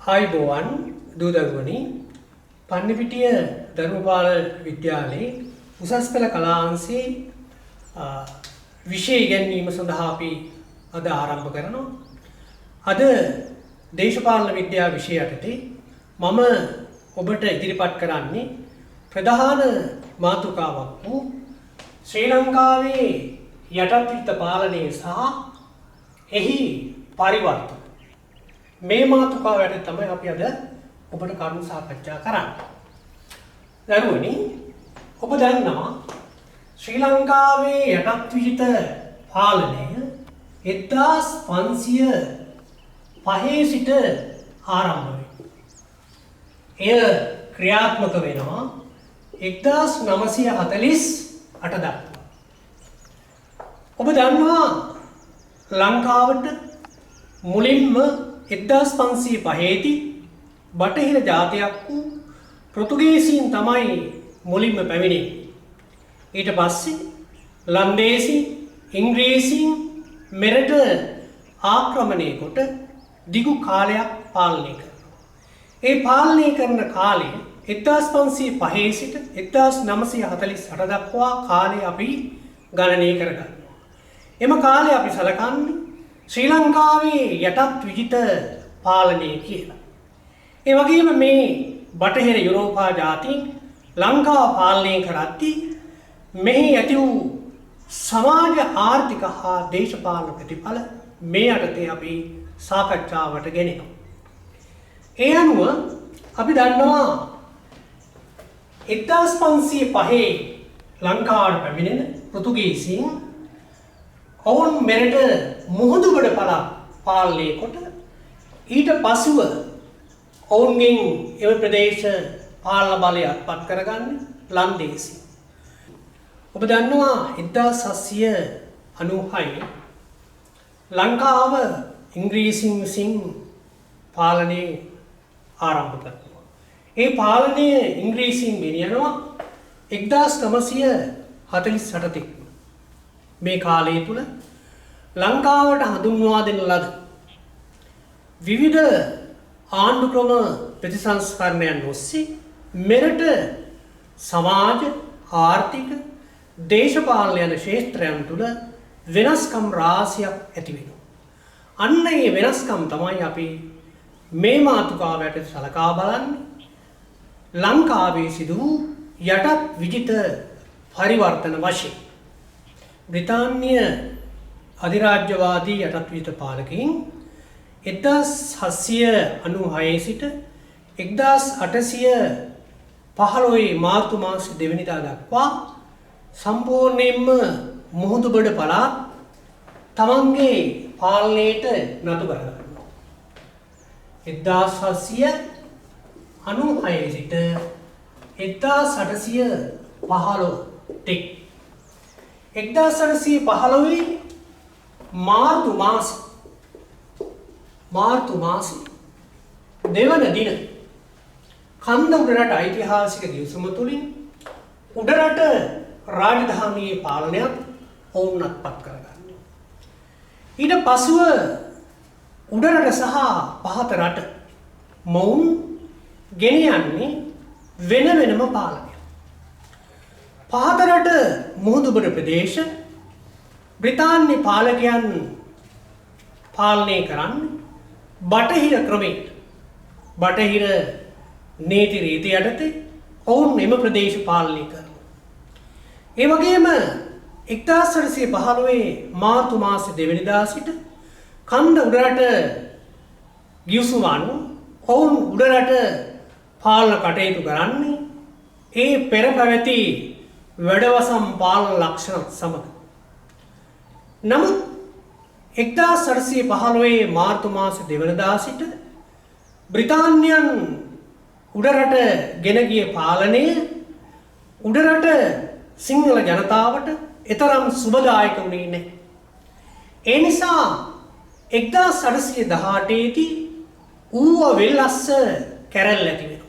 ආයුබෝවන් දූදරුවනි පන්නිපිටිය ධර්මපාල විද්‍යාලයේ උසස් පෙළ කලාංශයේ විෂය ඉගැන්වීම සඳහා අපි අද ආරම්භ කරනවා. අද දේශපාලන විද්‍යාව විෂය යටතේ මම ඔබට ඉදිරිපත් කරන්නේ ප්‍රධාන මාතෘකාවක් වූ ශ්‍රී ලංකාවේ යටත්විත්ත පාලනය සහ එහි පරිවර්තන. මේ මාතෘකාව යටතේ තමයි අපි අද ඔබට කරුණු සාකච්ඡා කරන්නේ. දරුවනි, ඔබ දන්නවා ශ්‍රී ලංකාවේ යටත්විත්ත පාලනය 1505 සිට ආරම්භ වෙනවා. එය ක්‍රියාත්මක වෙනවා 1948 දක්වා. ඔබ දන්නවා ලංකාවට මුලින්ම 1505 දී බටහිර ජාතියක් වූ පෘතුගීසීන් තමයි මුලින්ම පැමිණෙන්නේ. ඊට පස්සේ ලන්දේසීන්, ඉංග්‍රීසීන් මෙරට ආක්‍රමණය කොට දිගු කාලයක් පාලනය කරනවා. ඒ පාලනය කරන කාලය 1505 සිට 1948 දක්වා කාලය අපි ගණනය කරගන්නවා. එම කාලය අපි සලකන්නේ ශ්‍රී ලංකාවේ යටත් විජිත පාලනය කියලා. ඒ වගේම මේ බටහිර යුරෝපා ජාතීන් ලංකාව පාලනය කරද්දී මෙහි ඇති වූ සමාජ ආර්ථික හා දේශපාලන ප්‍රතිඵල මේ යටතේ අපි සාකච්ඡාවට ගෙනෙනවා. ඒ අනුව අපි දන්නවා 1505 ලංකාවට පැමිණෙන පෘතුගීසීන් ඔවුන් මෙරට මුහුදුබඩ පළාත් පාලනය කොට ඊට පසුව ඔවුන්ගෙන් එම ප්‍රදේශ පාලන බලය අත්පත් කරගන්නේ ලන්දේසීන්. ඔබ දන්නවා 1796 ලංකාව ඉංග්‍රීසීන් විසින් පාලනය ආරම්භ කරනවා. ඒ පාලනය ඉංග්‍රීසීන් ගෙනියනවා 1948 තික්ම. මේ කාලය තුල ලංකාවට හඳුන්වා දෙන ලද විවිධ ආණ්ඩු ක්‍රම ප්‍රතිසංස්කරණයන් ඔස්සේ මෙරට සමාජ, ආර්ථික, දේශපාලන යන ක්ෂේත්‍රයන් තුල වෙනස්කම් රාශියක් ඇති වෙනවා. අන්න ඒ වෙනස්කම් තමයි අපි මේ මාතෘකාව යටතේ සලකා බලන්නේ. ලංකාවේ සිදු වූ යටත් විජිත පරිවර්තන වශයෙන් බ්‍රිතාන්‍ය අධිරාජ්‍යවාදී යටත් විජිත පාලකයින් 1796 සිට 1815 මාර්තු මාස 2 වෙනිදා දක්වා සම්පූර්ණයෙන්ම මුහුදුබඩ පළාත් තමන්ගේ පාලනයට නතු කරගන්නවා. 1796 සිට 1815 තෙක් 1815 මාර්තු මාස දෙවන දින කන්ද උඩරට ඓතිහාසික දිවිසුම තුලින් උඩරට රාජධානියේ පාලනයත් ඔවුන් අත්පත් කරගන්නවා. ඊට පසුව උඩරට සහ පහත රට මොවුන් ගෙනියන්නේ වෙන වෙනම පාලනය. පහත රට මුහුදුබඩ ප්‍රදේශ බ්‍රිතාන්‍ය පාලකයන් පාලනය කරන්නේ බටහිර ක්‍රමයට. බටහිර නීති රීති යටතේ ඔවුන් එම ප්‍රදේශ පාලනය කරනවා. ඒ වගේම 1815 මාර්තු මාස 2 වෙනිදා සිට කන්ද උඩරට ගිවිසුම අනුව ඔවුන් උඩරට පාලන කටයුතු කරන්නේ ඒ පෙර පැවති වැඩවසම් පාලන ලක්ෂණත් සමග. නමුත් 1815 මාර්තු මාස 2 වෙනිදා සිට බ්‍රිතාන්‍යයන් උඩරට ගෙන ගිය පාලනය උඩරට සිංහල ජනතාවට එතරම් සුබදායක වුණේ නැහැ. ඒ නිසා 1818 දී ඌව වෙල්ලස්ස කැරැල්ල ඇති වෙනවා.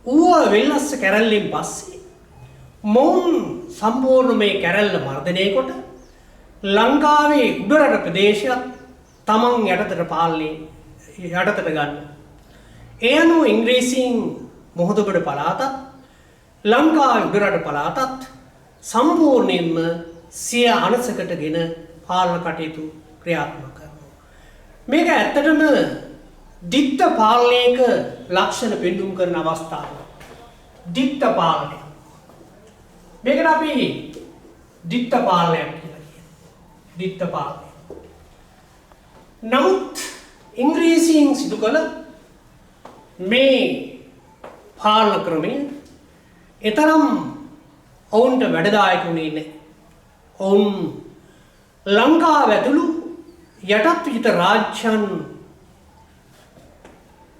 ඌව වෙල්ලස්ස කැරැල්ලෙන් පස්සේ මොවුන් සම්පූර්ණ මේ කැරැල්ල මර්ධනය කොට ලංකාවේ උඩරට ප්‍රදේශයත් තමන් යටතට පාලනය යටතට ගන්න ඒ අනුව ඉංග්‍රීසීන් මොහොතකට පළාතත් ලංකාවේ උඩරට පළාතත් සම්පූර්ණයෙන්ම සිය අනසකටගෙන පාලන කටයුතු ක්‍රියාත්මක කරනවා. මේක ඇත්තටම දිත්ත පාලනයක ලක්ෂණ පෙන්වුම් කරන අවස්ථාවක්. දිත්ත පාලනය. මේකට අපි දිත්ත පාලනයක් කියලා කියනවා. දිත්ත පාලනය. නමුත් ඉංග්‍රීසීන් සිදු කළ මේ පාලන ක්‍රමය එතරම් ඔවුන්ට වැඩදායක වුණේ නැහැ. ඔවුන් ලංකාව ඇතුළු යටත් විජිත රාජ්‍යයන්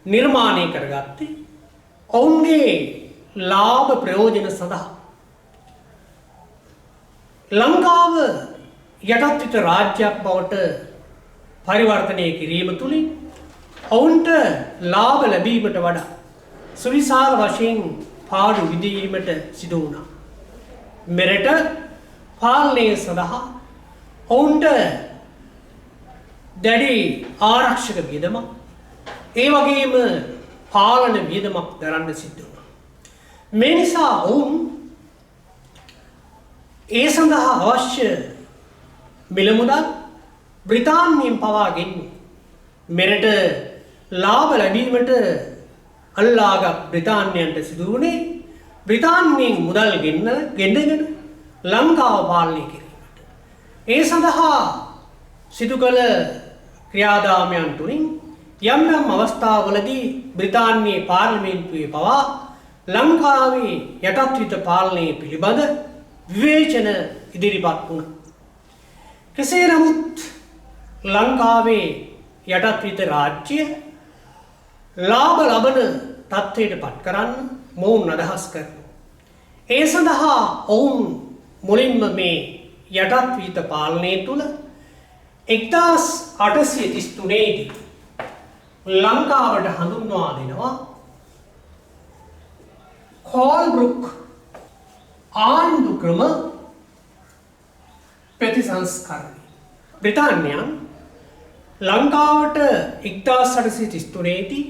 නිර්මාණය කරගත්තේ ඔවුන්ගේ ලාභ ප්‍රයෝජන සඳහා. ලංකාව යටත් විජිත රාජ්‍යයක් බවට පරිවර්තනය කිරීම තුළින් ඔවුන්ට ලාභ ලැබීමට වඩා සුවිශාල වශයෙන් පාඩු විඳීමට සිදු වුණා. මෙරට පාලනය සඳහා ඔවුන්ට දැඩි ආරක්ෂක වියදමක් ඒ වගේම පාලන වියදමක් දරන්න සිද්ධ වුණා. මේ නිසා ඔවුන් ඒ සඳහා අවශ්‍ය මිල මුදල් බ්‍රිතාන්‍යයෙන් පවාගෙන මෙරට ලාභ ලැබීමට අල්ලාගත් බ්‍රිතාන්‍යයන්ට සිදු වුණේ බ්‍රිතාන්‍යයෙන් මුදල් ගෙන්නගෙන ලංකාව පාලනය කිරීමට. ඒ සඳහා සිදු කළ ක්‍රියාදාමයන් තුළින් යම් යම් අවස්ථාවලදී බ්‍රිතාන්‍යයේ පාර්ලිමේන්තුවේ පවා ලංකාවේ යටත් විජිත පාලනය පිළිබඳ විවේචන ඉදිරිපත් වුණා. කෙසේ නමුත් ලංකාවේ යටත් විජිත රාජ්‍ය ලාභ ලබන තත්ත්වයට පත් කරන්න මොවුන් අදහස් කරනවා. ඒ සඳහා ඔවුන් මුලින්ම මේ යටත් විජිත පාලනය තුළ 1833 දී ලංකාවට හඳුන්වා දෙනවා කෝල්බ්‍රුක් ආණ්ඩු ක්‍රම ප්‍රතිසංස්කරණය. බ්‍රිතාන්‍යයන් ලංකාවට 1833 දී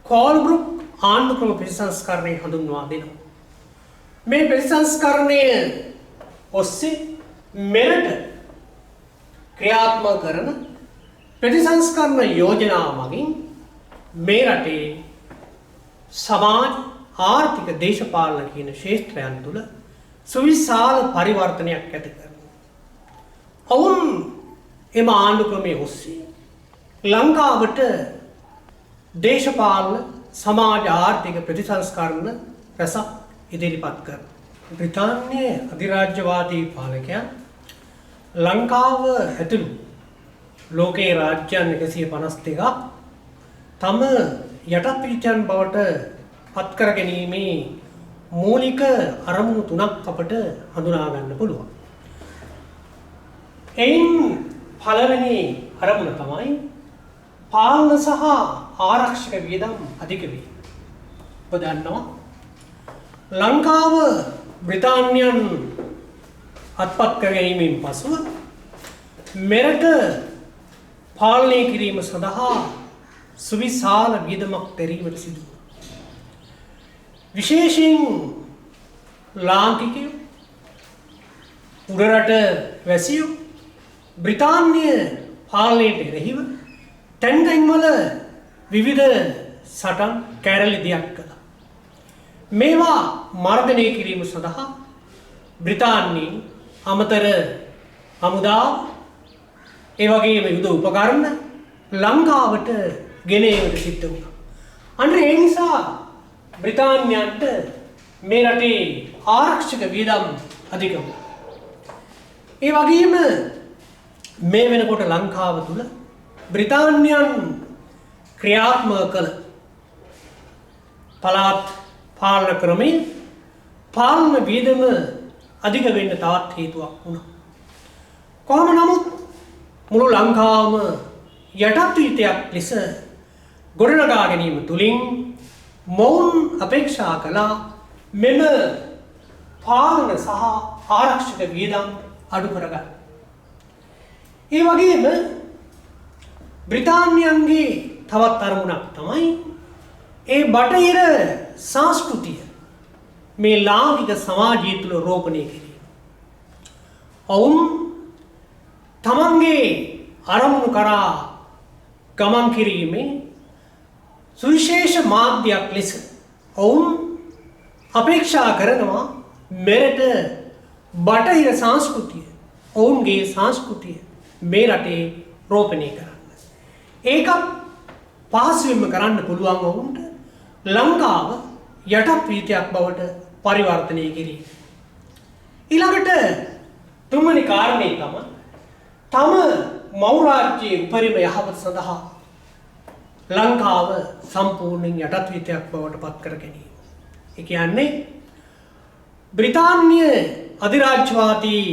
කෝල්බ්‍රුක් ආණ්ඩු ක්‍රම ප්‍රතිසංස්කරණය හඳුන්වා දෙනවා. මේ ප්‍රතිසංස්කරණය ඔස්සේ මෙරට ක්‍රියාත්මක කරන ප්‍රතිසංස්කරණ යෝජනා මගින් මේ රටේ සමාජ ආර්ථික දේශපාලන කියන ක්ෂේත්‍රයන් තුළ සුවිශාල පරිවර්තනයක් ඇති කරනවා. ඔවුන් එම ආණ්ඩු ක්‍රමයේ ඔස්සේ ලංකාවට දේශපාලන සමාජ ආර්ථික ප්‍රතිසංස්කරණ රැසක් ඉදිරිපත් කරනවා. බ්‍රිතාන්‍යයේ අධිරාජ්‍යවාදී පාලකයන් ලංකාව ඇතුළු ලෝකයේ රාජ්‍යයන් 152ක් තම යටත් විජිතයන් බවට පත් කර ගැනීමේ මූලික අරමුණු තුනක් අපට හඳුනා ගන්න පුළුවන්. එයින් පළවෙනි අරමුණ තමයි පාලන සහ ආරක්ෂක වියදම් අධික වීම. ඔබ දන්නවා ලංකාව බ්‍රිතාන්‍යයන් අත්පත් කර ගැනීමෙන් පසුව මෙරට පාලනය කිරීම සඳහා සුවිශාල වියදමක් දැරීමට සිදු වුණා. විශේෂයෙන් ලාංකිකයෝ උඩරට වැසියෝ බ්‍රිතාන්‍ය පාලනයට එරෙහිව තැන් තැන්වල විවිධ සටන් කැරලි දියක් කළා. මේවා මර්ධනය කිරීම සඳහා බ්‍රිතාන්‍යයෙන් අමතර හමුදාව ඒ වගේම යුද උපකරණ ලංකාවට ගෙන ඒමට සිද්ධ වුණා. අන්න ඒ නිසා බ්‍රිතාන්‍යයන්ට මේ රටේ ආරක්ෂක වියදම් අධික වුණා. ඒ වගේම මේ වෙනකොට ලංකාව තුල බ්‍රිතාන්‍යයන් ක්‍රියාත්මක කළ පළාත් පාලන ක්‍රමයේ පාලන වියදම අධික වෙන්න තවත් හේතුවක් වුණා. කොහොම නමුත් මුළු ලංකාවම යටත් විජිතයක් ලෙස ගොඩනගා ගැනීම තුළින් මොවුන් අපේක්ෂා කළා මෙම පාලන සහ ආරක්ෂක වියදම් අඩු කරගන්න. ඒ වගේම බ්‍රිතාන්‍යයන්ගේ තවත් අරමුණක් තමයි ඒ බටහිර සංස්කෘතිය මේ ලාංකික සමාජය තුළ රෝපණය කිරීම. ඔවුන් තමන්ගේ අරමුණු කරා ගමන් කිරීමේ සුවිශේෂ මාධ්‍යයක් ලෙස ඔවුන් අපේක්ෂා කරනවා මෙරට බටහිර සංස්කෘතිය ඔවුන්ගේ සංස්කෘතිය මේ රටේ රෝපණය කරන්න. ඒකත් පහසුවෙන්ම කරන්න පුළුවන් ඔවුන්ට ලංකාව යටත් වීතියක් බවට පරිවර්තනය කිරීම. ඊළඟට තුන්වෙනි කාරණේ තමයි තම මව් රාජ්‍යයේ උපරිම යහපත සඳහා ලංකාව සම්පූර්ණයෙන් යටත් වීතියක් බවට පත් කර ගැනීම. ඒ කියන්නේ බ්‍රිතාන්‍ය අධිරාජ්‍යවාදී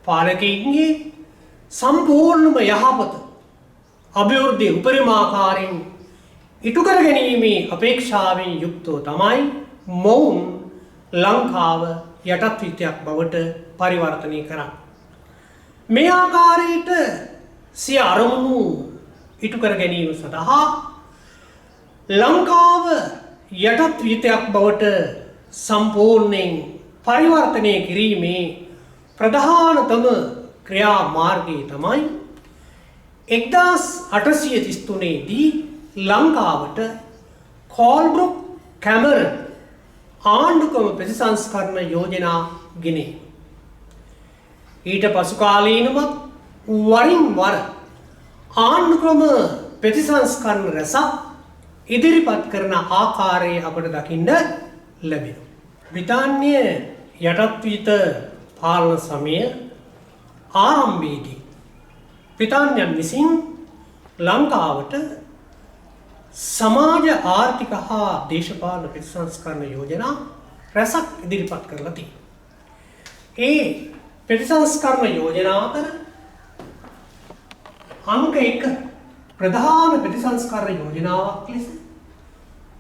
පාලකයින්ගේ සම්පූර්ණම යහපත අභිවෘද්ධිය උපරිමාකාරයෙන් ඉටු කර ගැනීමේ අපේක්ෂාවෙන් යුක්තව තමයි මොවුන් ලංකාව යටත් වීතියක් බවට පරිවර්තනය කරන්නේ. මේ ආකාරයට සිය අරමුණු ඉටු කර ගැනීම සඳහා ලංකාව යටත් වීතියක් බවට සම්පූර්ණයෙන් පරිවර්තනය කිරීමේ ප්‍රධානතම ක්‍රියාමාර්ගය තමයි 1833 දී ලංකාවට කෝල්බ්රුක් කැමරන් ආණ්ඩුක්‍රම ප්‍රතිසංස්කරණ යෝජනා ගෙනේ. ඊට පසු කාලීනව වරින් වර ආණ්ඩුක්‍රම ප්‍රතිසංස්කරණ රැසක් ඉදිරිපත් කරන ආකාරය අපට දකින්න ලැබෙනවා. බ්‍රිතාන්‍ය යටත්වීත පාලන සමය ආරම්භයේදී බ්‍රිතාන්‍යයන් විසින් ලංකාවට සමාජ ආර්ථික හා දේශපාලන ප්‍රතිසංස්කරණ යෝජනා රැසක් ඉදිරිපත් කරලා තියෙනවා. ඒ ප්‍රතිසංස්කරණ යෝජනා අතර අංක 1 ප්‍රධාන ප්‍රතිසංස්කරණ යෝජනාවක් ලෙස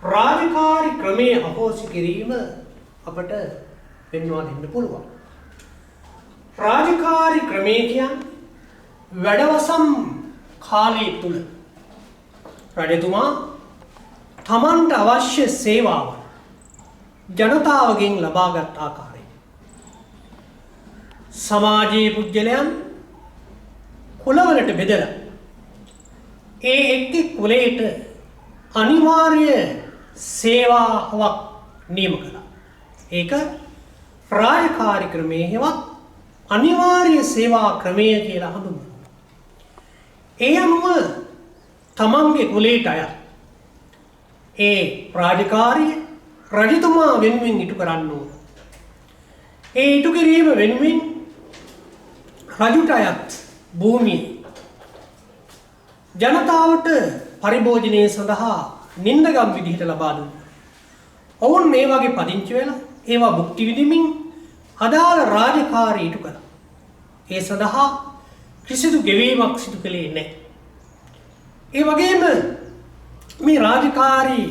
රාජකාරී ක්‍රමයේ අහෝසි කිරීම අපට පෙන්වා දෙන්න පුළුවන්. රාජකාරී ක්‍රමය කියන්නේ වැඩවසම් කාලය තුල රජතුමා තමන්ට අවශ්‍ය සේවාව ජනතාවගෙන් ලබාගත් ආකාරය. සමාජයේ පුද්ගලයන් කුලවලට බෙදලා ඒ එක් එක් කුලයට අනිවාර්ය සේවාවක් නියම කළා. ඒක රාජකාරී ක්‍රමයේ හෙවත් අනිවාර්ය සේවා ක්‍රමය කියලා හඳුන්වනවා. ඒ අනුව තමන්ගේ කුලයට අයත් ඒ රාජකාරිය රජතුමා වෙනුවෙන් ඉටු කරන්න ඕන. ඒ ඉටු කිරීම වෙනුවෙන් රජුට අයත් භූමිය ජනතාවට පරිභෝජනය සඳහා නින්දගම් විදිහට ලබා දුන්නා. ඔවුන් මේ වගේ පදිංචි වෙලා ඒවා භුක්ති විඳින්මින් අදාළ රාජකාරී ඉටු කළා. ඒ සඳහා කිසිදු ගෙවීමක් සිදු කළේ නැහැ. ඒ වගේම මේ රාජකාරී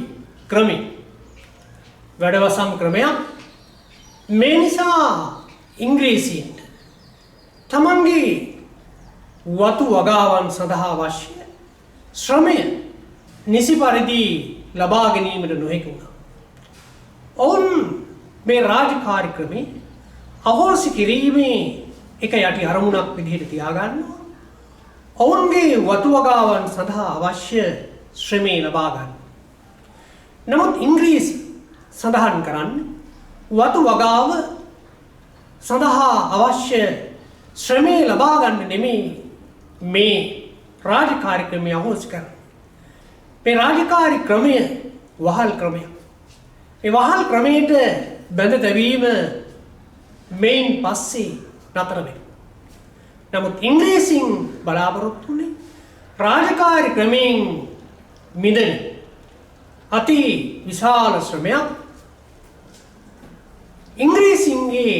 ක්‍රමය වැඩවසම් ක්‍රමයක්. මේ නිසා ඉංග්‍රීසීන්ට තමන්ගේ වතු වගාවන් සඳහා අවශ්‍ය ශ්‍රමය නිසි පරිදි ලබා ගැනීමට නොහැකි වුණා. ඔවුන් මේ රාජකාරී ක්‍රමේ අහෝසි කිරීමේ එක යටි අරමුණක් විදිහට තියාගන්නවා. ඔවුන්ගේ වතු වගාවන් සඳහා අවශ්‍ය ශ්‍රමය ලබා ගන්න. නමුත් ඉංග්‍රීසි සඳහන් කරන්නේ වතු වගාව සඳහා අවශ්‍ය ශ්‍රමය ලබා ගන්න නෙමෙයි මේ රාජකාරී ක්‍රමය අහෝසි කරන්නේ. මේ රාජකාරී ක්‍රමය වහල් ක්‍රමයක්. මේ වහල් ක්‍රමයට බැඳ තැබීම මෙයින් පස්සේ නතර වෙනවා. නමුත් ඉංග්‍රීසින් බලාපොරොත්තු වුණේ රාජකාරී ක්‍රමයෙන් මිදෙන අති විශාල ශ්‍රමයක් ඉංග්‍රීසින්ගේ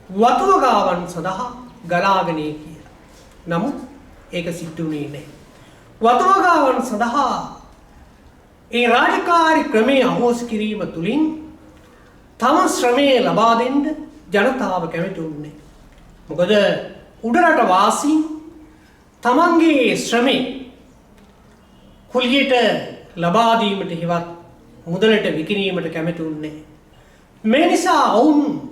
වතු වගාවන් සඳහා ගලාගෙන කියලා. නමුත් ඒක සිද්ධ වුණේ නැහැ. වතු වගාවන් සඳහා ඒ රාජකාරී ක්‍රමයේ අහෝසි කිරීම තුලින් තම ශ්‍රමය ලබා දෙන්න ජනතාව කැමති වුණේ. මොකද උඩරට වාසීන් තමන්ගේ ශ්‍රමය කුලියට ලබා දීමට හෙවත් මුදලට විකිණීමට කැමති වුණේ. මේ නිසා ඔවුන්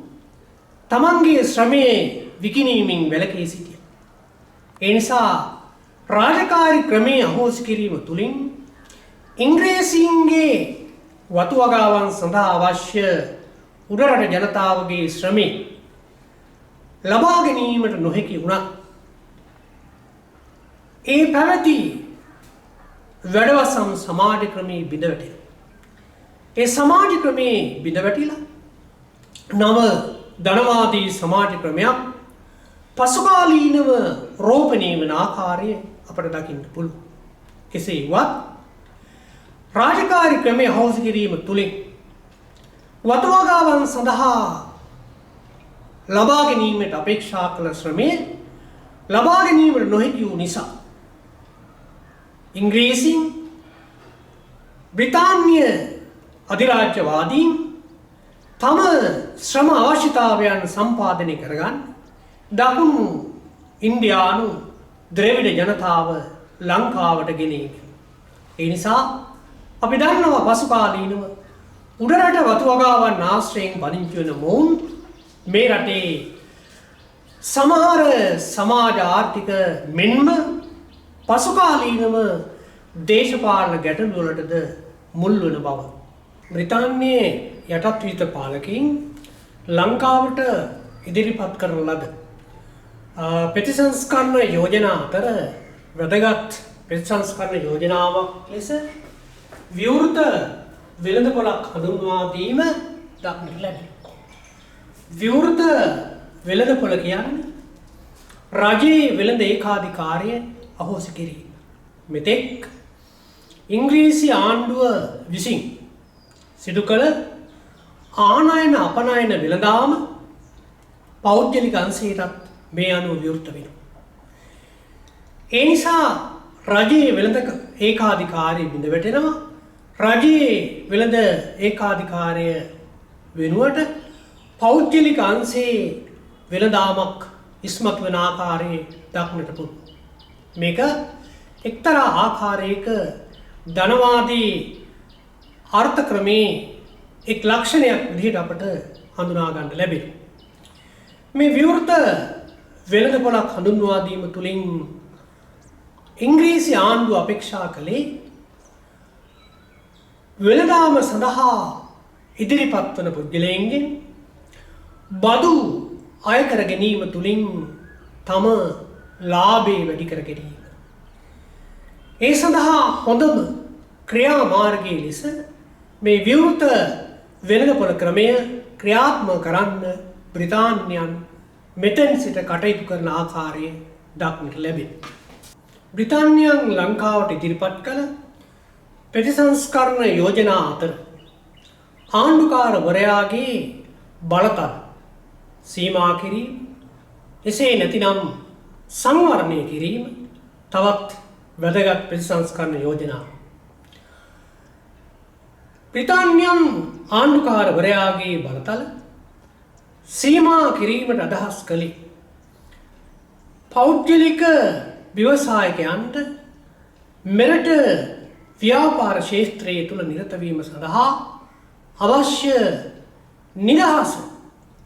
තමන්ගේ ශ්‍රමයේ විකිණීමෙන් වැළකී සිටියා. ඒ නිසා රාජකාරී ක්‍රමයේ අහෝසි කිරීම තුළින් ඉංග්‍රීසීන්ගේ වතු වගාවන් සඳහා අවශ්‍ය උඩරට ජනතාවගේ ශ්‍රමය ලබා ගැනීමට නොහැකි වුණත් ඒ පැවති වැඩවසම් සමාජ ක්‍රමයේ බිඳ වැටිලා. ඒ සමාජ ක්‍රමයේ බිඳ වැටිලා නව ධනවාදී සමාජ ක්‍රමයක් පසුකාලීනව රෝපණය වන ආකාරය අපට දකින්න පුළුවන්. කෙසේ වත් රාජකාරී ක්‍රමයේ අහෝසි කිරීම තුළින් වතුවගාවන් සඳහා ලබා ගැනීමට අපේක්ෂා කළ ශ්‍රමය ලබා ගැනීමට නොහැකි වූ නිසා ඉංග්‍රීසීන් බ්‍රිතාන්‍ය අධිරාජ්‍යවාදීන් තම ශ්‍රම අවශ්‍යතාවයන් සම්පාදනය කරගන්න දකුණු ඉන්දියානු ද්‍රවිඩ ජනතාව ලංකාවට ගෙනීම. ඒ නිසා අපි දන්නවා පසුකාලීනව උඩරට වතුවගාවන් ආශ්‍රයෙන් පදිංචි වන මොවුන් මේ රටේ සමහර සමාජ ආර්ථික මෙන්ම පසුකාලීනව දේශපාලන ගැටලු වලටද මුල් වන බව. බ්‍රිතාන්‍යයේ යටත් විත පාලකයින් ලංකාවට ඉදිරිපත් කරන ලද ප්‍රතිසංස්කරණ යෝජනා අතර වැදගත් ප්‍රතිසංස්කරණ යෝජනාවක් ලෙස විවෘත වෙළඳපොළක් හඳුන්වා දීම දක්නට ලැබෙනවා. විවෘත වෙළඳපොළ කියන්නේ රජයේ වෙළඳ ඒකාධිකාරය අහෝසි කිරීම. මෙතෙක් ඉංග්‍රීසි ආණ්ඩුව විසින් සිදු කළ ආනයන අපනයන වෙළඳාම පෞද්ගලික අංශයටත් මේ අනුව විවෘත වෙනවා. ඒ නිසා රජයේ වෙළඳ ඒකාධිකාරය බිඳ වැටෙනවා. රජයේ වෙළඳ ඒකාධිකාරය වෙනුවට පෞද්ගලික අංශයේ වෙළඳාමක් ඉස්මතු වන ආකාරයේ දක්නට පුළුවන්. මේක එක්තරා ආකාරයක ධනවාදී අර්ථ ක්‍රමේ එක් ලක්ෂණයක් විදිහට අපට හඳුනා ගන්න ලැබෙනවා. මේ විවෘත වෙළඳපොළක් හඳුන්වා දීම තුළින් ඉංග්‍රීසි ආණ්ඩුව අපේක්ෂා කළේ වෙළඳාම සඳහා ඉදිරිපත් වන පුද්ගලයන්ගෙන් බදු අය කර ගැනීම තුළින් තම ලාභය වැඩි කර ගැනීම. ඒ සඳහා හොඳම ක්‍රියාමාර්ගය ලෙස මේ විවෘත වෙළඳපොළ ක්‍රමය ක්‍රියාත්මක කරන්න බ්‍රිතාන්‍යයන් මෙතෙන් සිට කටයුතු කරන ආකාරය දක්නට ලැබේ. බ්‍රිතාන්‍යයන් ලංකාවට ඉදිරිපත් කළ ප්‍රතිසංස්කරණ යෝජනා අතර ආණ්ඩුකාරවරයාගේ බලතල සීමා කිරීම, එසේ නැතිනම් සංවර්ණය කිරීම තවත් වැදගත් ප්‍රතිසංස්කරණ යෝජනා. බ්‍රිතාන්‍යයන් ආණ්ඩුකාරවරයාගේ බලතල සීමා කිරීමට අදහස් කළේ පෞද්ගලික ව්‍යවසායකයන්ට මෙරට ව්‍යාපාර ක්ෂේත්‍රයේ තුල නිරත වීම සඳහා අවශ්‍ය නිදහස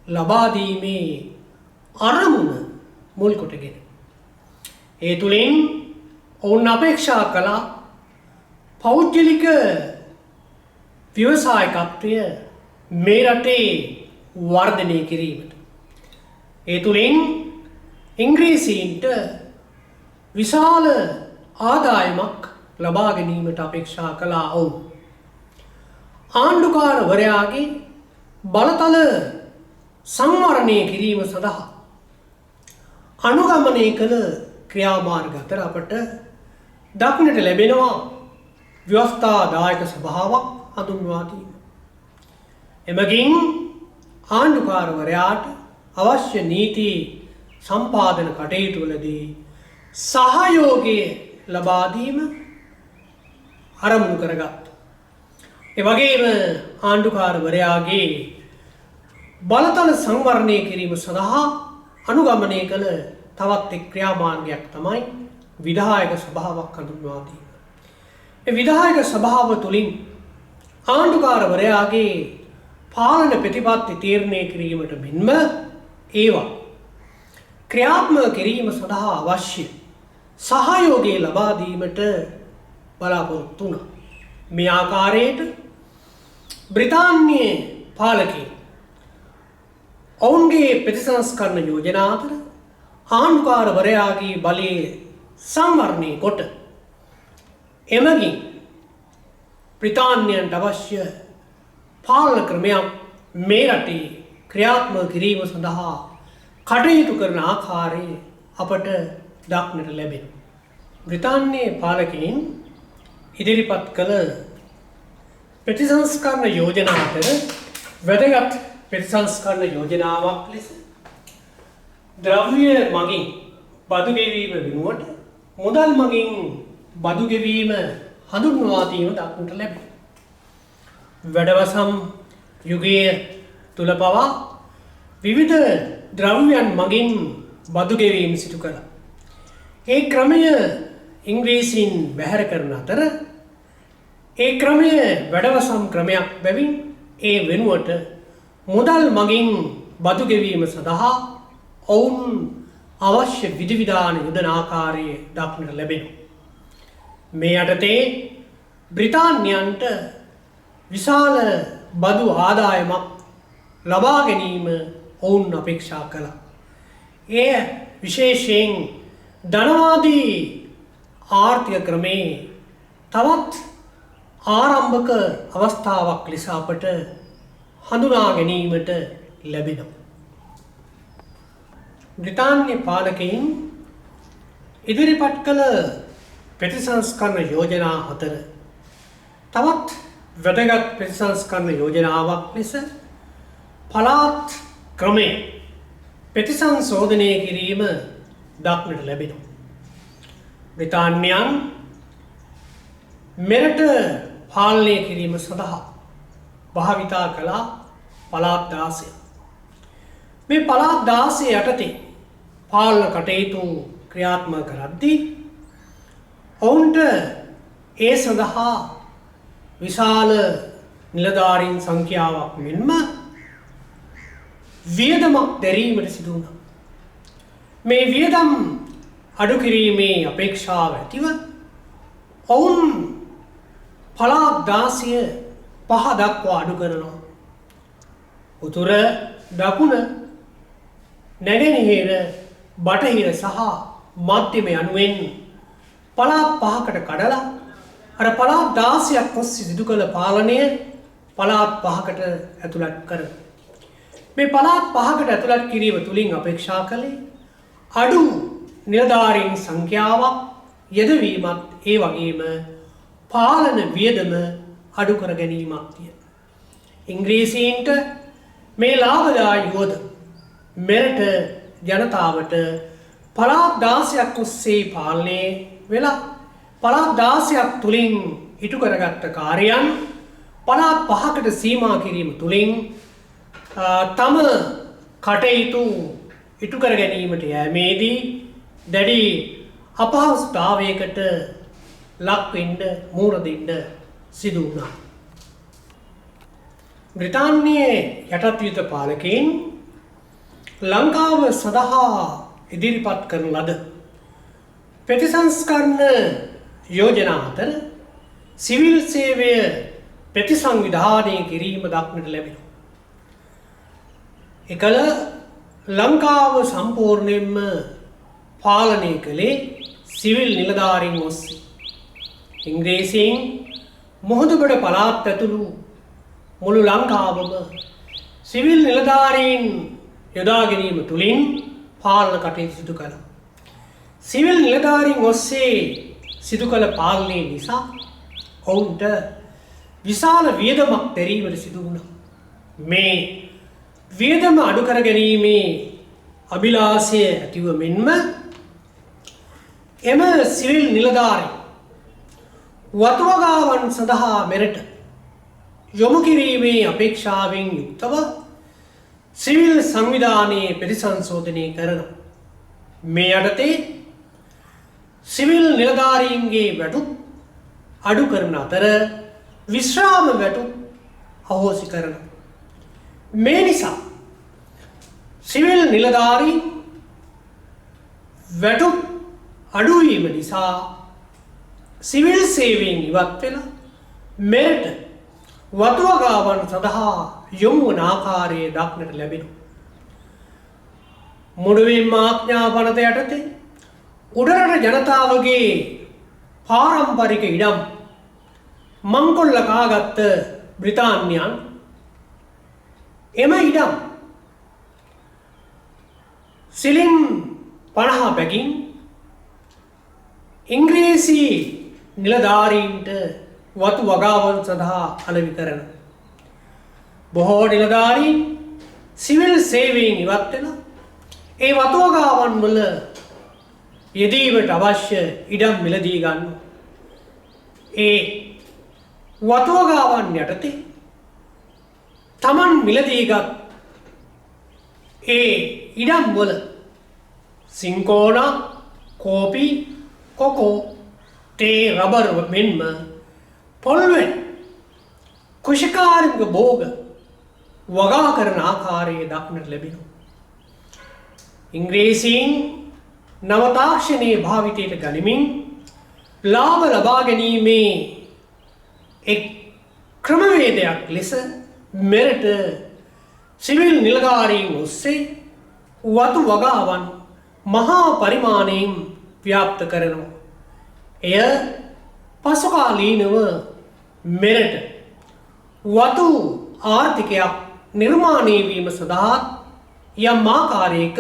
ලබා දීමේ අරමුණ මුල් කොටගෙන ඒ තුලින් ඔවුන් අපේක්ෂා කළ පෞද්ගලික ව්‍යවසායකත්වය මේ රටේ වර්ධනය කිරීමට. ඒ තුලින් ඉංග්‍රීසීන්ට විශාල ආදායමක් ලබා ගැනීමට අපේක්ෂා කළා ඔවුන්. ආණ්ඩුකාරවරයාගේ බලතල සංවර්ණය කිරීම සඳහා අනුගමනය කළ ක්‍රියාමාර්ග අතර අපට දක්නට ලැබෙනවා ව්‍යවස්ථාදායක සභාවක් හඳුන්වා දීම. එමගින් ආණ්ඩුකාරවරයාට අවශ්‍ය නීති සම්පාදන කටයුතු වලදී සහයෝගය ලබා දීම අරමුණු කරගත්. ඒ වගේම ආණ්ඩුකාරවරයාගේ බලතල සංවර්ණය කිරීම සඳහා අනුගමනය කළ තවත් එක් ක්‍රියාමාර්ගයක් තමයි විධායක සභාවක් හඳුන්වා දීම. විධායක සභාව තුළින් ආණ්ඩුකාරවරයාගේ පාලන ප්‍රතිපත්ති තීරණය කිරීමට මෙන්ම ඒවා ක්‍රියාත්මක කිරීම සඳහා අවශ්‍ය සහයෝගය ලබා දීමට බලාපොරොත්තු වුණා. මේ ආකාරයට බ්‍රිතාන්‍ය පාලකයන් ඔවුන්ගේ ප්‍රතිසංස්කරණ යෝජනා අතර ආණ්ඩුකාරවරයාගේ බලය සංවර්ණය කොට එමගින් බ්‍රිතාන්‍යයන්ට අවශ්‍ය පාලන ක්‍රමයක් මේ රටේ ක්‍රියාත්මක කිරීම සඳහා කටයුතු කරන ආකාරය අපට දක්නට ලැබෙන. බ්‍රිතාන්‍යයේ පාලකයින් ඉදිරිපත් කළ ප්‍රතිසංස්කරණ යෝජනා අතර වැදගත් ප්‍රතිසංස්කරණ යෝජනාවක් ලෙස ද්‍රව්‍ය මගින් බදු ගෙවීම වෙනුවට මුදල් මගින් බදු ගෙවීම හඳුන්වා දීම දක්නට ලැබේ. වැඩවසම් යුගයේ තුල පවා විවිධ ද්‍රව්‍යයන් මගින් බදු ගෙවීම සිදු කළා. ඒ ක්‍රමය ඉංග්‍රීසීන් බැහැර කරන අතර ඒ ක්‍රමය වැඩවසම් ක්‍රමයක් බැවින් ඒ වෙනුවට මුදල් මගින් බදු ගෙවීම සඳහා ඔවුන් අවශ්‍ය විධිවිධාන යොදන ආකාරය දක්නට ලැබෙනවා. මේ යටතේ බ්‍රිතාන්‍යයන්ට විශාල බදු ආදායමක් ලබා ගැනීම ඔවුන් අපේක්ෂා කළා. එය විශේෂයෙන් ධනවාදී ආර්ථික ක්‍රමේ තවත් ආරම්භක අවස්ථාවක් ලෙස අපට හඳුනා ගැනීමට ලැබෙනවා. බ්‍රිතාන්‍ය පාලකයින් ඉදිරිපත් කළ ප්‍රතිසංස්කරණ යෝජනා අතර තවත් වැදගත් ප්‍රතිසංස්කරණ යෝජනාවක් ලෙස පළාත් ක්‍රමය ප්‍රතිසංශෝධනය කිරීම දක්නට ලැබෙනවා. බ්‍රිතාන්‍යයන් මෙරට පාලනය කිරීම සඳහා භාවිතා කළා පළාත් 16. මේ පළාත් 16 යටතේ පාලන කටයුතු ක්‍රියාත්මක කරද්දී ඔවුන්ට ඒ සඳහා විශාල නිලධාරීන් සංඛ්‍යාවක් මෙන්ම වියදමක් දැරීමට සිදු වුණා. මේ වියදම් අඩු කිරීමේ අපේක්ෂාව ඇතිව ඔවුන් පළාත් 16 පහ දක්වා අඩු කරනවා. උතුර දකුණ නැගෙනහිර බටහිර සහ මධ්‍යම යනුවෙන් පළාත් පහකට කඩලා අර පළාත් 16ක් ඔස්සේ සිදු කළ පාලනය පළාත් පහකට ඇතුළත් කරනවා. මේ පළාත් පහකට ඇතුළත් කිරීම තුළින් අපේක්ෂා කළේ අඩු නිලධාරීන් සංඛ්‍යාවක් යෙදවීමත් ඒ වගේම පාලන වියදම අඩු කර ගැනීමක්ය. ඉංග්‍රීසීන්ට මේ ලාභදායී වුවද මෙරට ජනතාවට පළාත් 16ක් ඔස්සේ පාලනය වෙලා පළාත් 16ක් තුලින් ඉටු කරගත්ත කාර්යයන් පළාත් 5කට සීමා කිරීම තුලින් තම කටයුතු ඉටු කර ගැනීමට යෑමේදී දැඩි අපහසුතාවයකට ලක් වෙන්න මුහුණ දෙන්න සිදු වුණා. බ්‍රිතාන්‍යයේ යටත් විත පාලකයන් ලංකාව සඳහා ඉදිරිපත් කරන ලද ප්‍රතිසංස්කරණ යෝජනා අතර සිවිල් සේවය ප්‍රතිසංවිධානය කිරීම දක්නට ලැබෙනවා. එකල ලංකාව සම්පූර්ණයෙන්ම පාලනය කළේ සිවිල් නිලධාරීන් ඔස්සේ. ඉංග්‍රීසීන් මුහුදුබඩ පළාත් ඇතුළු මුළු ලංකාවම සිවිල් නිලධාරීන් යොදා ගැනීම තුළින් පාලන කටයුතු සිදු කළා. සිවිල් නිලධාරීන් ඔස්සේ සිදු කළ පාලනය නිසා ඔවුන්ට විශාල වියදමක් දැරීමට සිදු වුණා. මේ වියදම අඩු කර ගැනීමේ අභිලාෂය ඇතිව මෙන්ම එම සිවිල් නිලධාරීන් වතුවගාවන් සඳහා මෙරට යොමු කිරීමේ අපේක්ෂාවෙන් යුක්තව සිවිල් සංවිධානයේ ප්‍රතිසංශෝධනය කරනවා. මේ යටතේ සිවිල් නිලධාරීන්ගේ වැටුප් අඩු කරන අතර විශ්‍රාම වැටුප් අහෝසි කරනවා. මේ නිසා සිවිල් නිලධාරීන් වැටුප් අඩුවීම නිසා සිවිල් සේවයෙන් ඉවත් වෙලා මෙරට වතුවගාවන් සඳහා යොමු වන ආකාරය දක්නට ලැබෙනවා. මුඩුවින් ආඥා පනත යටතේ උඩරට ජනතාවගේ පාරම්පරික ඉඩම් මංකොල්ල කාගත්ත බ්‍රිතාන්‍යයන් එම ඉඩම් සිලින් 50 පැකින් ඉංග්‍රීසි නිලධාරීන්ට වතු වගාවන් සඳහා අලෙවි කරන බොහෝ නිලධාරීන් සිවිල් සේවයෙන් ඉවත් වෙලා ඒ වතු වගාවන් වල යෙදීමට අවශ්‍ය ඉඩම් මිලදී ගන්න. ඒ වතු වගාවන් යටතේ තමන් මිලදීගත් ඒ ඉඩම් වල සිංකෝනා, කෝපි, කොකෝ, තේ, රබර් මෙන්ම පොල්වෙන් කුෂිකාරික භෝග වගා කරන ආකාරය දක්නට ලැබෙනවා. ඉංග්‍රීසීන් නව තාක්ෂණයේ භාවිතයට ගනිමින් ලාභ ලබා ගැනීමේ එක් ක්‍රමවේදයක් ලෙස මෙරට සිවිල් නිලධාරීන් ඔස්සේ වතු වගාවන් මහා පරිමාණයෙන් ව්‍යාප්ත කරනවා. එය පසුකාලීනව මෙරට වතු ආර්ථිකයක් නිර්මාණය වීම සඳහා යම් ආකාරයක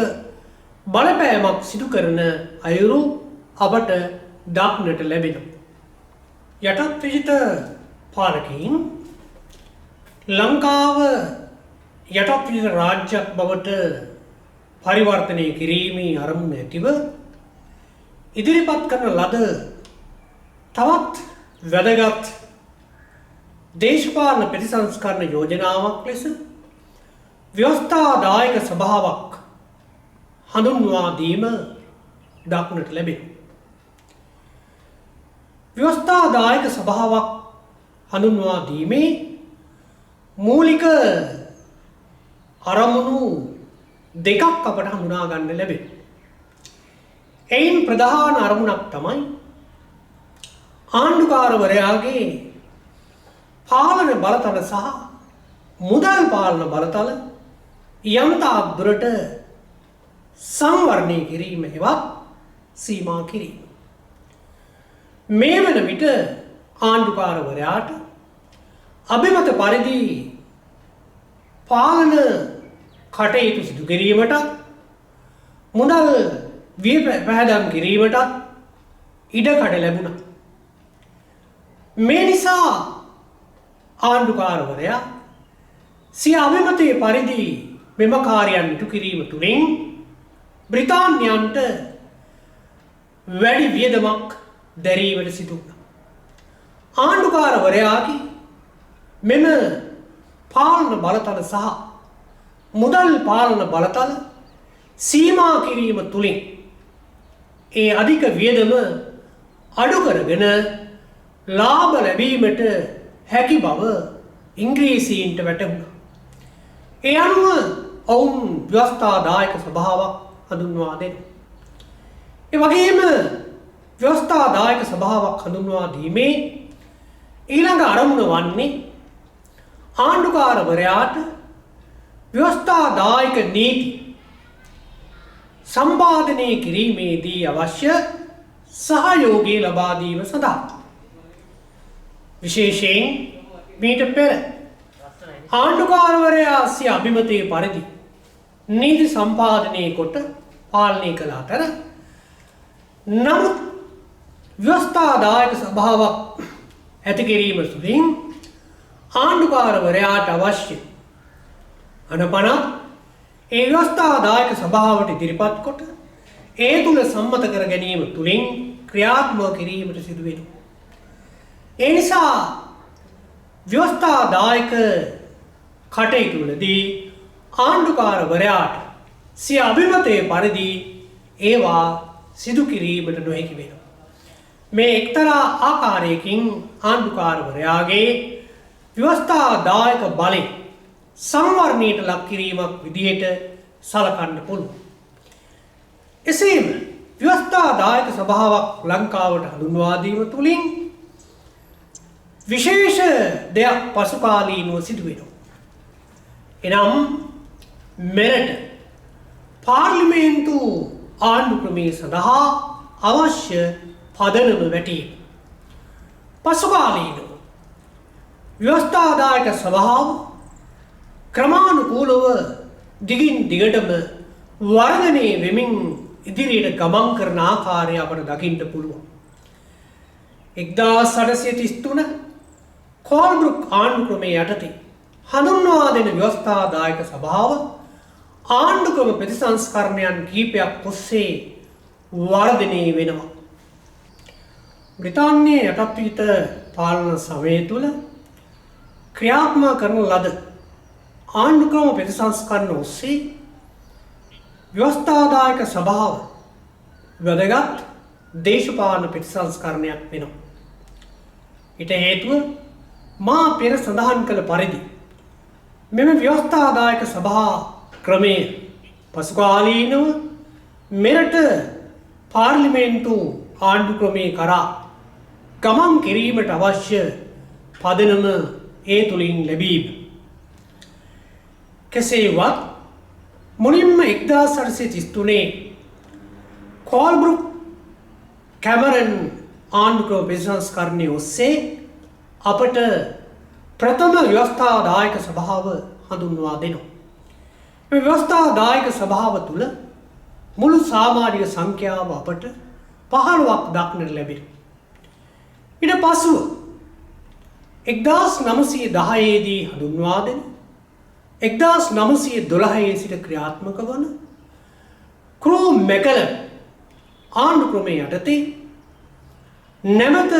බලපෑමක් සිදු කරන අයුරු අපට දක්නට ලැබෙනවා. යටත් විජිත පාලකයින් ලංකාව යටත් විජිත රාජ්‍යයක් බවට පරිවර්තනය කිරීමේ අරමුණ ඇතිව ඉදිරිපත් කරන ලද තවත් වැදගත් දේශපාලන ප්‍රතිසංස්කරණ යෝජනාවක් ලෙස ව්‍යවස්ථාදායක සභාවක් හඳුන්වා දීම දක්නට ලැබෙනවා. ව්‍යවස්ථාදායක සභාවක් හඳුන්වා දීමේ මූලික අරමුණු දෙකක් අපට හඳුනා ගන්න ලැබෙනවා. එයින් ප්‍රධාන අරමුණක් තමයි ආණ්ඩුකාරවරයාගේ පාලන බලතල සහ මුදල් පාලන බලතල යම් තාක් දුරට සංවර්ණය කිරීම හෙවත් සීමා කිරීම. මේ වන විට ආණ්ඩුකාරවරයාට අභිමත පරිදි පාලන කටයුතු සිදු කිරීමටත් මුදල් විය පැහැදම් කිරීමටත් ඉඩකඩ ලැබුණා. මේ නිසා ආණ්ඩුකාරවරයා සිය අභිමතයේ පරිදි මෙම කාර්යයන් ඉටු කිරීම තුළින් බ්‍රිතාන්‍යයන්ට වැඩි වියදමක් දැරීමට සිදු වුණා. ආණ්ඩුකාරවරයාගේ මෙම පාලන බලතල සහ මුදල් පාලන බලතල සීමා කිරීම තුළින් ඒ අධික වියදම අඩු කරගෙන ලාභ ලැබීමට හැකි බව ඉංග්‍රීසීන්ට වැටහුණා. ඒ අනුව ඔවුන් ව්‍යවස්ථාදායක සභාවක් හඳුන්වා දෙනවා. ඒ වගේම ව්‍යවස්ථාදායක සභාවක් හඳුන්වා දීමේ ඊළඟ අරමුණ වන්නේ ආණ්ඩුකාරවරයාට ව්‍යවස්ථාදායක නීති සම්පාදනය කිරීමේදී අවශ්‍ය සහයෝගය ලබා දීම සඳහා විශේෂයෙන් මීට පෙර ආණ්ඩුකාරවරයා සිය අභිමතයේ පරිදි නීති සම්පාදනය කොට පාලනය කළ අතර නමුත් ව්‍යවස්ථාදායක සභාවක් ඇති කිරීම තුළින් ආණ්ඩුකාරවරයාට අවශ්‍ය අනපනත් ඒ ව්‍යවස්ථාදායක සභාවට ඉදිරිපත් කොට ඒ තුළ සම්මත කර ගැනීම තුළින් ක්‍රියාත්මක කිරීමට සිදු වෙනවා. ඒ නිසා ව්‍යවස්ථාදායක කටයුතු වලදී ආණ්ඩුකාරවරයාට සිය අභිමතයේ පරිදි ඒවා සිදු කිරීමට නොහැකි වෙනවා. මේ එක්තරා ආකාරයකින් ආණ්ඩුකාරවරයාගේ ව්‍යවස්ථාදායක බලය සංවර්ණයට ලක් කිරීමක් විදිහට සලකන්න පුළුවන්. එසේම ව්‍යවස්ථාදායක සභාවක් ලංකාවට හඳුන්වා දීම තුළින් විශේෂ දෙයක් පසුකාලීනව සිදු වෙනවා. එනම් මෙරට පාර්ලිමේන්තු ආණ්ඩු ක්‍රමය සඳහා අවශ්‍ය පදනම වැටීම. පසුකාලීනව ව්‍යවස්ථාදායක සභාව ක්‍රමානුකූලව දිගින් දිගටම වර්ධනය වෙමින් ඉදිරියට ගමන් කරන ආකාරය අපට දකින්න පුළුවන්. 1833 කෝල්බෘක් ආණ්ඩු ක්‍රමයේ යටතේ හඳුන්වා දෙන ව්‍යවස්ථාදායක සභාව ආණ්ඩු ක්‍රම ප්‍රතිසංස්කරණයන් කිහිපයක් ඔස්සේ වර්ධනය වෙනවා. බ්‍රිතාන්‍යයේ යටත්විත පාලන සමය තුළ ක්‍රියාත්මක කරන ලද ආණ්ඩු ක්‍රම ප්‍රතිසංස්කරණ ඔස්සේ ව්‍යවස්ථාදායක සභාව වැදගත් දේශපාලන ප්‍රතිසංස්කරණයක් වෙනවා. ඊට හේතුව මා පෙර සඳහන් කළ පරිදි මෙම ව්‍යවස්ථාදායක සභා ක්‍රමය පසුකාලීනව මෙරට පාර්ලිමේන්තු ආණ්ඩු ක්‍රමය කරා ගමන් කිරීමට අවශ්‍ය පදනම ඒ තුළින් ලැබීම. කෙසේවත් මුලින්ම 1833 කෝල්බෘක් කැමරන් ආණ්ඩු ක්‍රම ප්‍රතිසංස්කරණය ඔස්සේ අපට ප්‍රථම ව්‍යවස්ථාදායක සභාව හඳුන්වා දෙනවා. මේ ව්‍යවස්ථාදායක සභාව තුළ මුළු සමාජික සංඛ්‍යාව අපට 15ක් දක්නට ලැබෙනවා. ඊට පසුව 1910 දී හඳුන්වා දෙන 1912 සිට ක්‍රියාත්මක වන ක්‍රූ මෙකලම් ආණ්ඩු ක්‍රමය යටතේ නැවත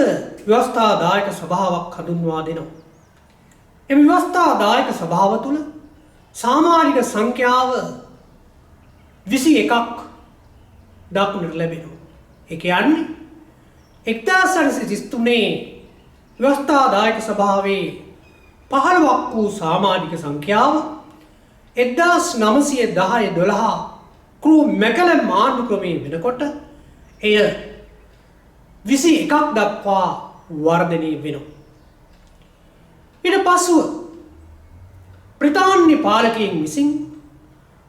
ව්‍යවස්ථාදායක සභාවක් හඳුන්වා දෙනවා. එම ව්‍යවස්ථාදායක සභාව තුළ සමාජික සංඛ්‍යාව 21ක් දක්නට ලැබෙනවා. ඒ කියන්නේ 1833 ව්‍යවස්ථාදායක සභාවේ 15ක් වූ සමාජික සංඛ්‍යාව 1910-12 ක්‍රූ මෙකලම් ආණ්ඩු ක්‍රමයේ වෙනකොට එය 21ක් දක්වා වර්ධනය වෙනවා. ඊට පසුව බ්‍රිතාන්‍ය පාලකයන් විසින්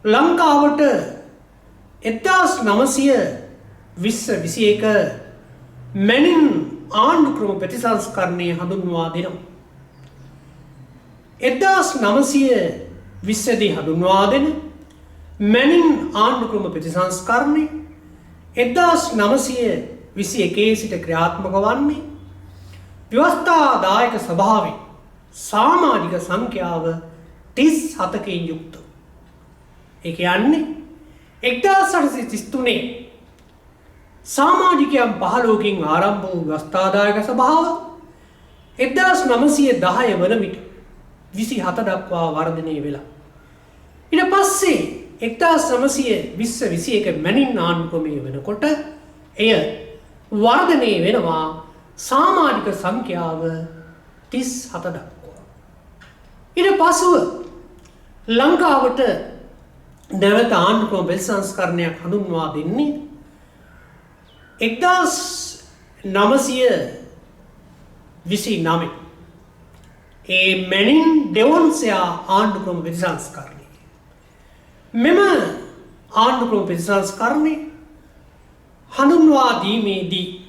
ලංකාවට 1920-21 මැනින් ආණ්ඩු ක්‍රම ප්‍රතිසංස්කරණය හඳුන්වා දෙනවා. 1920 දී හඳුන්වා දෙන මැනින් ආණ්ඩු ක්‍රම ප්‍රතිසංස්කරණය 1921 සිට ක්‍රියාත්මක වන්නේ ව්‍යවස්ථාදායක සභාවේ සමාජික සංඛ්‍යාව 37කින් යුක්ත. ඒ කියන්නේ 1833 සමාජිකයන් 15කින් ආරම්භ වූ ව්‍යවස්ථාදායක සභාව 1910 වන විට 27 දක්වා වර්ධනය වෙලා. ඊට පස්සේ 1920-21 මැනින් ආණ්ඩු ක්‍රමය වෙනකොට එය වර්ධනය වෙනවා සමාජික සංඛ්‍යාව 37 දක්වා. ඊට පසුව ලංකාවට නැවත ආණ්ඩු ක්‍රම ප්‍රතිසංස්කරණයක් හඳුන්වා දෙන්නේ 1929 ඒ මැනින් ඩෙවොන්සයා ආණ්ඩු ක්‍රම ප්‍රතිසංස්කරණය. මෙම ආණ්ඩු ක්‍රම ප්‍රතිසංස්කරණය හඳුන්වා දීමේදී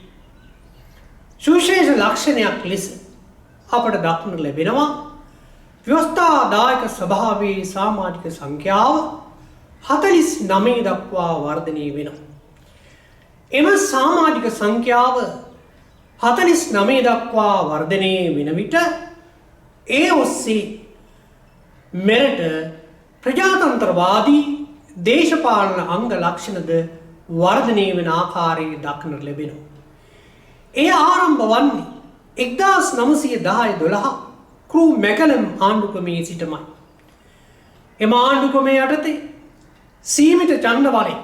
සුවිශේෂ ලක්ෂණයක් ලෙස අපට දක්නට ලැබෙනවා ව්‍යවස්ථාදායක සභාවේ සමාජික සංඛ්‍යාව 49 දක්වා වර්ධනය වෙනවා. එම සමාජික සංඛ්‍යාව 49 දක්වා වර්ධනය වෙන විට ඒ ඔස්සේ මෙරට ප්‍රජාතන්ත්‍රවාදී දේශපාලන අංග ලක්ෂණද වර්ධනය වෙන ආකාරය දක්නට ලැබෙනවා. ඒ ආරම්භ වන්නේ 1910-12 ක්‍රූ මෙකලම් ආණ්ඩු ක්‍රමයේ සිටමයි. එම ආණ්ඩු ක්‍රමයේ යටතේ සීමිත ඡන්ද බලයෙන්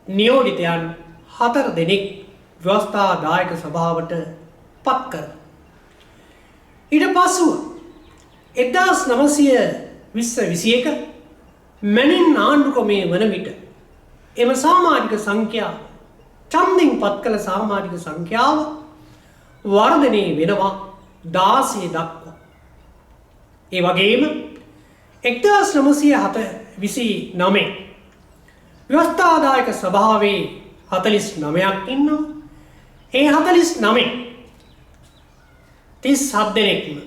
නියෝජිතයන් 4 දෙනෙක් ව්‍යවස්ථාදායක සභාවට පත් කර. ඊට පසුව 1920-21 මැනින් ආණ්ඩුක්‍රමයේ වන විට එම සමාජික සංඛ්‍යාව ඡන්දින් පත් කළ සමාජික සංඛ්‍යාව වර්ධනය වෙනවා 16 දක්වා. ඒ වගේම 1929 ව්‍යවස්ථාදායක සභාවේ 49ක් ඉන්නවා. ඒ 49 37 දෙනෙක්ම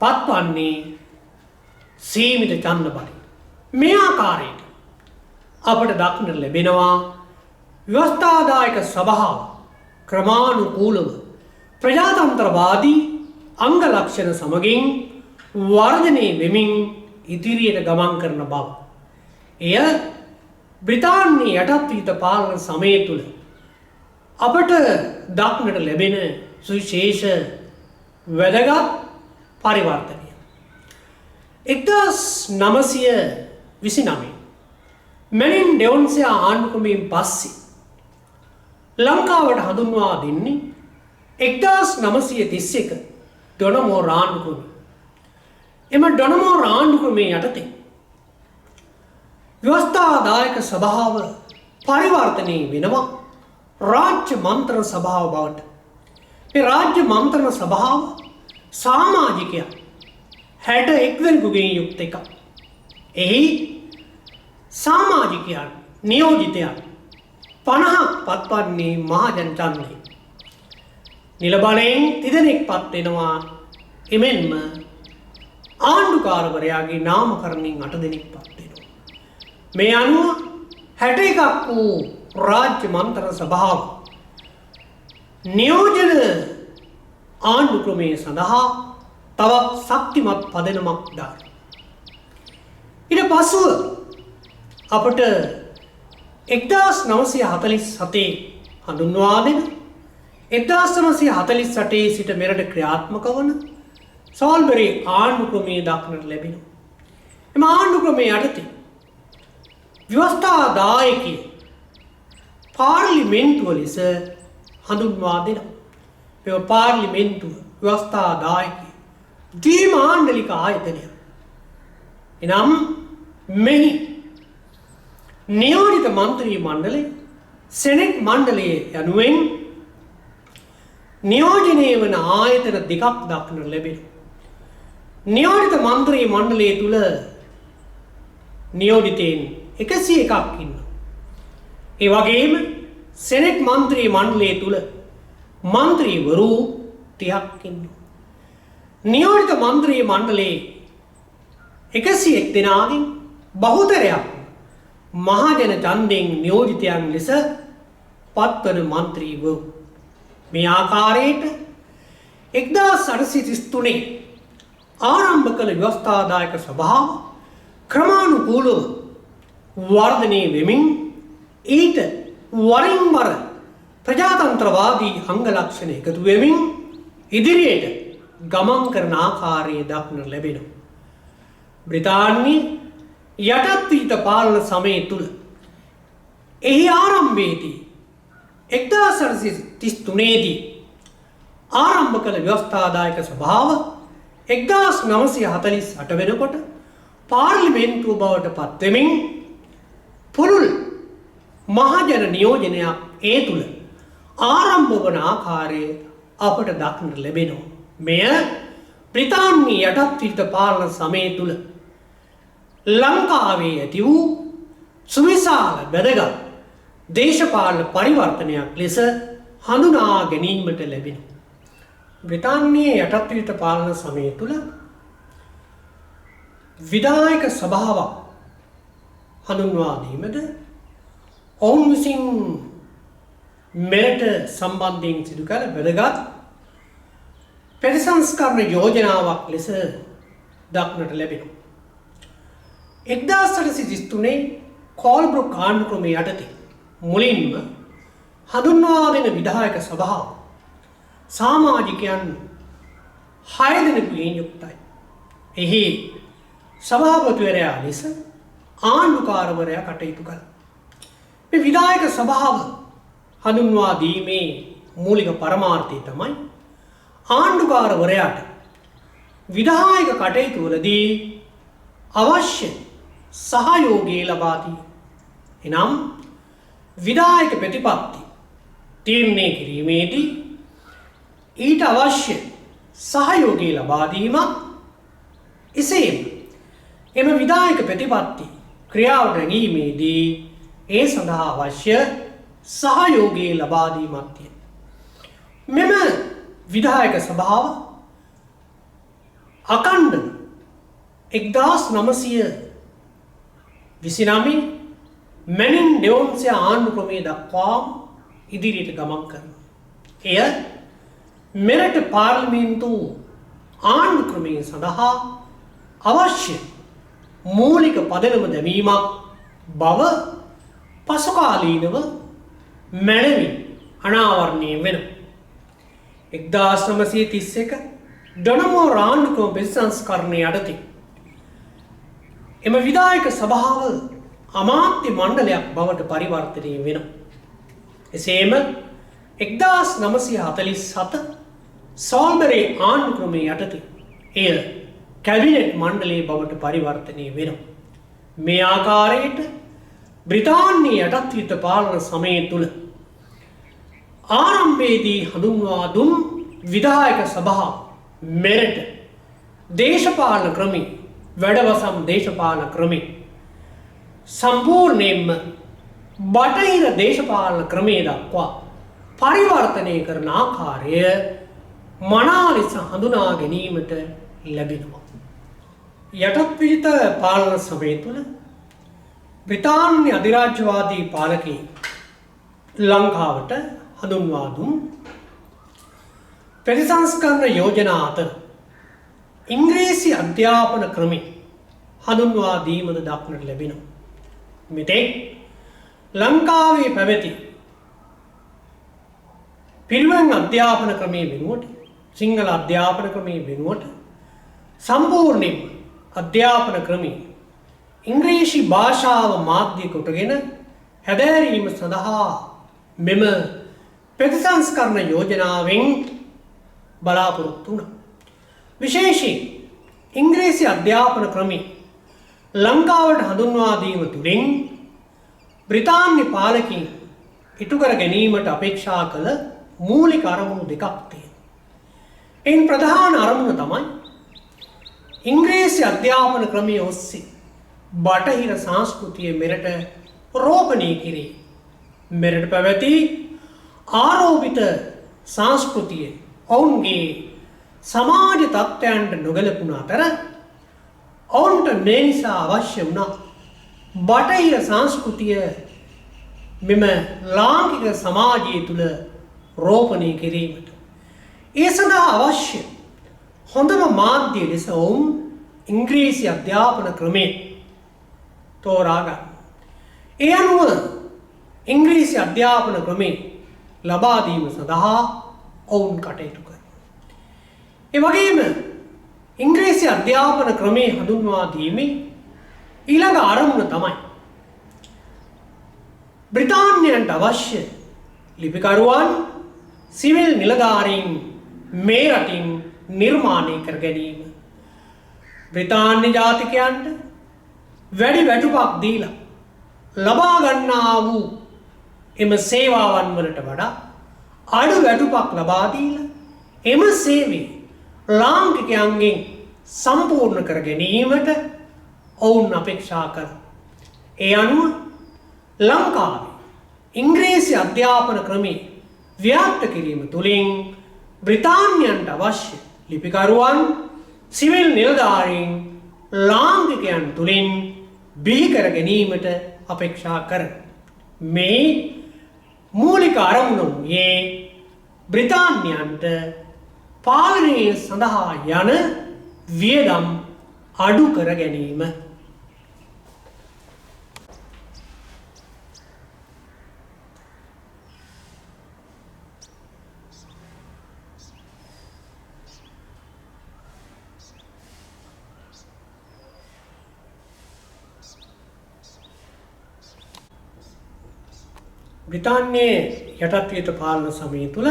පත්වන්නේ සීමිත ඡන්ද බලයෙන්. මේ ආකාරයට අපට දක්නට ලැබෙනවා ව්‍යවස්ථාදායක සභාව ක්‍රමානුකූලව ප්‍රජාතන්ත්‍රවාදී අංග ලක්ෂණ සමගින් වර්ධනය වෙමින් ඉදිරියට ගමන් කරන බව. එය බ්‍රිතාන්‍ය යටත්විත පාලන සමය තුළ අපට දක්නට ලැබෙන සුවිශේෂ වැදගත් පරිවර්තනය. 1929 මැනින් ඩෙවොන්සයා ආණ්ඩුක්‍රමයෙන් පස්සේ ලංකාවට හඳුන්වා දෙන්නේ 1931 ඩොනමෝර් ආණ්ඩුක්‍රමය. එම ඩොනමෝර් ආණ්ඩුක්‍රමයේ යටතේ ව්‍යවස්ථාදායක සභාව පරිවර්තනය වෙනවා රාජ්‍ය මන්ත්‍රණ සභාව බවට. මේ රාජ්‍ය මන්ත්‍රණ සභාව සමාජිකයන් 61 දෙනෙකුගෙන් යුක්ත එකක්. එහි සමාජිකයන් නියෝජිතයන් 50ක් පත්වන්නේ මහජන ඡන්දයෙන්. නිල බලයෙන් 30 දෙනෙක් පත් වෙනවා. එමෙන්ම ආණ්ඩුකාරවරයාගේ නාමකරණයෙන් 8 දෙනෙක් පත් වෙනවා. මේ අනුව 61ක් වූ රාජ්‍ය මන්ත්‍රණ සභාව නියෝජන ආණ්ඩුක්‍රමයේ සඳහා තවත් ශක්තිමත් පදනමක් දාන. ඊට පසුව අපට 1947 හඳුන්වා දෙන 1948 සිට මෙරට ක්‍රියාත්මක වන සෝල්බරි ආණ්ඩුක්‍රමයේ දක්නට ලැබෙනවා. එම ආණ්ඩුක්‍රමයේ යටතේ ව්‍යවස්ථාදායකය පාර්ලිමේන්තුව ලෙස හඳුන්වා දෙනවා. මේ පාර්ලිමේන්තුව ව්‍යවස්ථාදායකය ද්විමාණ්ඩලික ආයතනය. එනම් මෙහි නියෝජිත මන්ත්‍රී මණ්ඩලය සෙනෙට් මණ්ඩලය යනුවෙන් නියෝජනය වන ආයතන දෙකක් දක්නට ලැබෙනවා. නියෝජිත මන්ත්‍රී මණ්ඩලය තුල නියෝජිතයින් 101ක් ඉන්නවා. ඒ වගේම සෙනෙට් මන්ත්‍රී මණ්ඩලය තුල මන්ත්‍රීවරු 30ක් ඉන්නවා. නියෝජිත මන්ත්‍රී මණ්ඩලයේ 101 දෙනාගෙන් බහුතරයක් මහජන ඡන්දයෙන් නියෝජිතයන් ලෙස පත්වන මන්ත්‍රීවරු. මේ ආකාරයට 1833 ආරම්භ කළ ව්‍යවස්ථාදායක සභාව ක්‍රමානුකූලව වර්ධනය වෙමින් ඊට වරින් වර ප්‍රජාතන්ත්‍රවාදී අංග ලක්ෂණ එකතු වෙමින් ඉදිරියට ගමන් කරන ආකාරය දක්නට ලැබෙනවා. බ්‍රිතාන්‍ය යටත්විත පාලන සමය තුළ එහි ආරම්භයේදී 1933 දී ආරම්භ කළ ව්‍යවස්ථාදායක සභාව 1948 වෙනකොට පාර්ලිමේන්තුව බවට පත්වෙමින් පුළුල් මහජන නියෝජනයක් ඒ තුළ ආරම්භ වන ආකාරය අපට දක්නට ලැබෙනවා. මෙය බ්‍රිතාන්‍ය යටත්විත පාලන සමය තුළ ලංකාවේ ඇති වූ සුවිශාල වැදගත් දේශපාලන පරිවර්තනයක් ලෙස හඳුනා ගැනීමට ලැබෙනවා. බ්‍රිතාන්‍යයේ යටත්විත පාලන සමය තුළ විධායක සභාවක් හඳුන්වා දීමද ඔවුන් විසින් මෙරට සම්බන්ධයෙන් සිදු කළ වැදගත් ප්‍රතිසංස්කරණ යෝජනාවක් ලෙස දක්නට ලැබෙනවා. 1833 කෝල්බ්‍රුක් ආණ්ඩුක්‍රමයේ යටතේ මුලින්ම හඳුන්වා දෙන විධායක සභාව සමාජිකයන් 6 දෙනෙකුගෙන් යුක්තයි. එහි සභාපතිවරයා ලෙස ආණ්ඩුකාරවරයා කටයුතු කළා. මේ විධායක සභාව හඳුන්වා දීමේ මූලික පරමාර්ථය තමයි ආණ්ඩුකාරවරයාට විධායක කටයුතු වලදී අවශ්‍ය සහයෝගය ලබා දී. එනම් විධායක ප්‍රතිපත්ති තීරණය කිරීමේදී ඊට අවශ්‍ය සහයෝගය ලබා දීමක්, එසේම එම විධායක ප්‍රතිපත්ති ක්‍රියාවට නැගීමේදී ඒ සඳහා අවශ්‍ය සහයෝගය ලබා දීමක් තියෙනවා. මෙම විධායක සභාව අකණ්ඩව 1929 මැනින් දෙවොන්සය ආණ්ඩු ක්‍රමය දක්වාම ඉදිරියට ගමන් කරනවා. එය මෙරට පාර්ලිමේන්තු ආණ්ඩු ක්‍රමය සඳහා අවශ්‍ය මූලික පදනම දැමීමක් බව පසුකාලීනව මැනවින් අනාවරණය වෙනවා. 1931 ඩොනමෝර් ආණ්ඩු ක්‍රම ප්‍රතිසංස්කරණය යටතේ එම විධායක සභාව අමාත්‍ය මණ්ඩලයක් බවට පරිවර්තනය වෙනවා. එසේම 1947 සෝල්බරේ ආණ්ඩු ක්‍රමය යටතේ එය කැබිනට් මණ්ඩලයේ බවට පරිවර්තනය වෙනවා. මේ ආකාරයට බ්‍රිතාන්‍යයේ යටත්විත පාලන සමය තුළ ආරම්භයේදී හඳුන්වා දුන් විධායක සභාව මෙරට දේශපාලන ක්‍රමී වැඩවසම් දේශපාලන ක්‍රමේ සම්පූර්ණයෙන්ම බටහිර දේශපාලන ක්‍රමයේ දක්වා පරිවර්තනය කරන ආකාරය මනා ලෙස හඳුනා ගැනීමට ලැබෙනවා. යටත් විජිත පාලන සමය තුළ බ්‍රිතාන්‍ය අධිරාජ්‍යවාදී පාලකයන් ලංකාවට හඳුන්වා දුන් ප්‍රතිසංස්කරණ යෝජනා අතර ඉංග්‍රීසි අධ්‍යාපන ක්‍රමය හඳුන්වා දීමද දක්නට ලැබෙනවා. මෙතෙක් ලංකාවේ පැවති පිරිවෙන් අධ්‍යාපන ක්‍රමය වෙනුවට සිංහල අධ්‍යාපන ක්‍රමය වෙනුවට සම්පූර්ණයෙන්ම අධ්‍යාපන ක්‍රමය ඉංග්‍රීසි භාෂාව මාධ්‍ය කොටගෙන හැදෑරීම සඳහා මෙම ප්‍රතිසංස්කරණ යෝජනාවෙන් බලාපොරොත්තු වුණා. විශේෂයෙන් ඉංග්‍රීසි අධ්‍යාපන ක්‍රමය ලංකාවට හඳුන්වා දීම තුළින් බ්‍රිතාන්‍ය පාලකයන් ඉටු කර ගැනීමට අපේක්ෂා කළ මූලික අරමුණු දෙකක් තියෙනවා. එයින් ප්‍රධාන අරමුණ තමයි ඉංග්‍රීසි අධ්‍යාපන ක්‍රමය ඔස්සේ බටහිර සංස්කෘතිය මෙරට රෝපණය කිරීම. මෙරට පැවති ආරෝපිත සංස්කෘතිය ඔවුන්ගේ සමාජ තත්ත්වයන්ට නොගැලපුණ අතර ඔවුන්ට මේ නිසා අවශ්‍ය වුණා බටහිර සංස්කෘතිය මෙම ලාංකික සමාජය තුළ රෝපණය කිරීමට. ඒ සඳහා අවශ්‍ය හොඳම මාධ්‍ය ලෙස ඔවුන් ඉංග්‍රීසි අධ්‍යාපන ක්‍රමය තෝරාගන්න. ඒ අනුව ඉංග්‍රීසි අධ්‍යාපන ක්‍රමය ලබා දීම සඳහා ඔවුන් කටයුතු කරනවා. ඒ වගේම ඉංග්‍රීසි අධ්‍යාපන ක්‍රමය හඳුන්වා දීමේ ඊළඟ අරමුණ තමයි බ්‍රිතාන්‍යයන්ට අවශ්‍ය ලිපිකරුවන් සිවිල් නිලධාරීන් මේ රටින් නිර්මාණය කර ගැනීම. බ්‍රිතාන්‍ය ජාතිකයන්ට වැඩි වැටුපක් දීලා ලබා ගන්නා වූ එම සේවාවන් වලට වඩා අඩු වැටුපක් ලබා දීලා එම සේවය ලාංකිකයන්ගෙන් සම්පූර්ණ කර ගැනීමට ඔවුන් අපේක්ෂා කරනවා. ඒ අනුව ලංකාවේ ඉංග්‍රීසි අධ්‍යාපන ක්‍රමය ව්‍යාප්ත කිරීම තුළින් බ්‍රිතාන්‍යයන්ට අවශ්‍ය ලිපිකරුවන් සිවිල් නිලධාරීන් ලාංකිකයන් තුළින් බිහි කර ගැනීමට අපේක්ෂා කරන. මේ මූලික අරමුණ වූයේ බ්‍රිතාන්‍යයන්ට පාලනය සඳහා යන වියදම් අඩු කර ගැනීම. බ්‍රිතාන්‍යයේ යටත් වියට පාලන සමය තුළ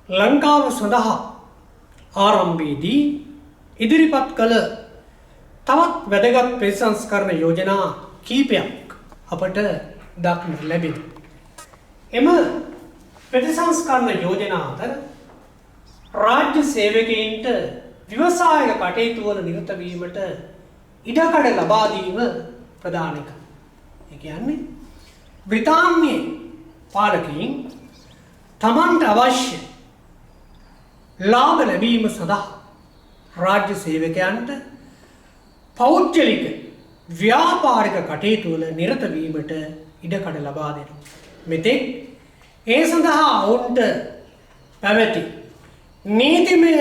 ලංකාව සඳහා ආරම්භයේදී ඉදිරිපත් කළ තවත් වැදගත් ප්‍රතිසංස්කරණ යෝජනා කීපයක් අපට දක්නට ලැබෙනවා. එම ප්‍රතිසංස්කරණ යෝජනා අතර රාජ්‍ය සේවකයින්ට ව්‍යවසායක කටයුතු වල නිරත වීමට ඉඩකඩ ලබා දීම ප්‍රධාන එක. ඒ කියන්නේ බ්‍රිතාන්‍ය පාලකයින් තමන්ට අවශ්‍ය ලාභ ලැබීම සඳහා රාජ්‍ය සේවකයන්ට පෞද්ගලික ව්‍යාපාරික කටයුතු වල නිරත වීමට ඉඩකඩ ලබා දෙනවා. මෙතෙක් ඒ සඳහා ඔවුන්ට පැවති නීතිමය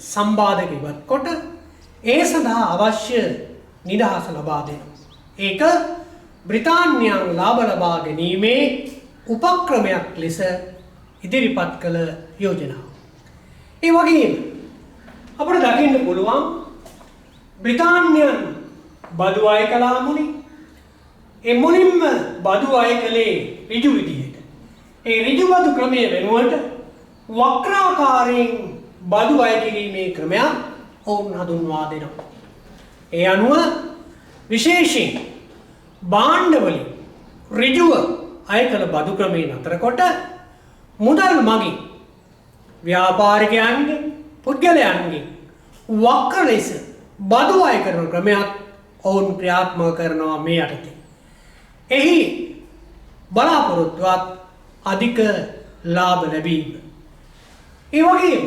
සම්බාධක ඉවත් කොට ඒ සඳහා අවශ්‍ය නිදහස ලබා දෙනවා. ඒක බ්‍රිතාන්‍යයන් ලාභ ලබා ගැනීමේ උපක්‍රමයක් ලෙස ඉදිරිපත් කළ යෝජනාව. ඒ වගේම අපට දකින්න පුළුවන් බ්‍රිතාන්‍යයන් බදු අය කළා මුනි. ඒ මුලින්ම බදු අය කළේ ඍජු විදිහට. ඒ ඍජු බදු ක්‍රමය වෙනුවට වක්‍රාකාරයෙන් බදු අය කිරීමේ ක්‍රමයක් ඔවුන් හඳුන්වා දෙනවා. ඒ අනුව විශේෂයෙන් භාණ්ඩවලින් ඍජුව අය කළ බදු ක්‍රමය නතර කොට මුදල් මගින් ව්‍යාපාරිකයන්ගේ පුද්ගලයන්ගේ වක්‍ර ලෙස බදු අය කරන ක්‍රමයක් ඔවුන් ක්‍රියාත්මක කරනවා මේ යටතේ. එහි බලාපොරොත්තුවත් අධික ලාභ ලැබීම. ඒ වගේම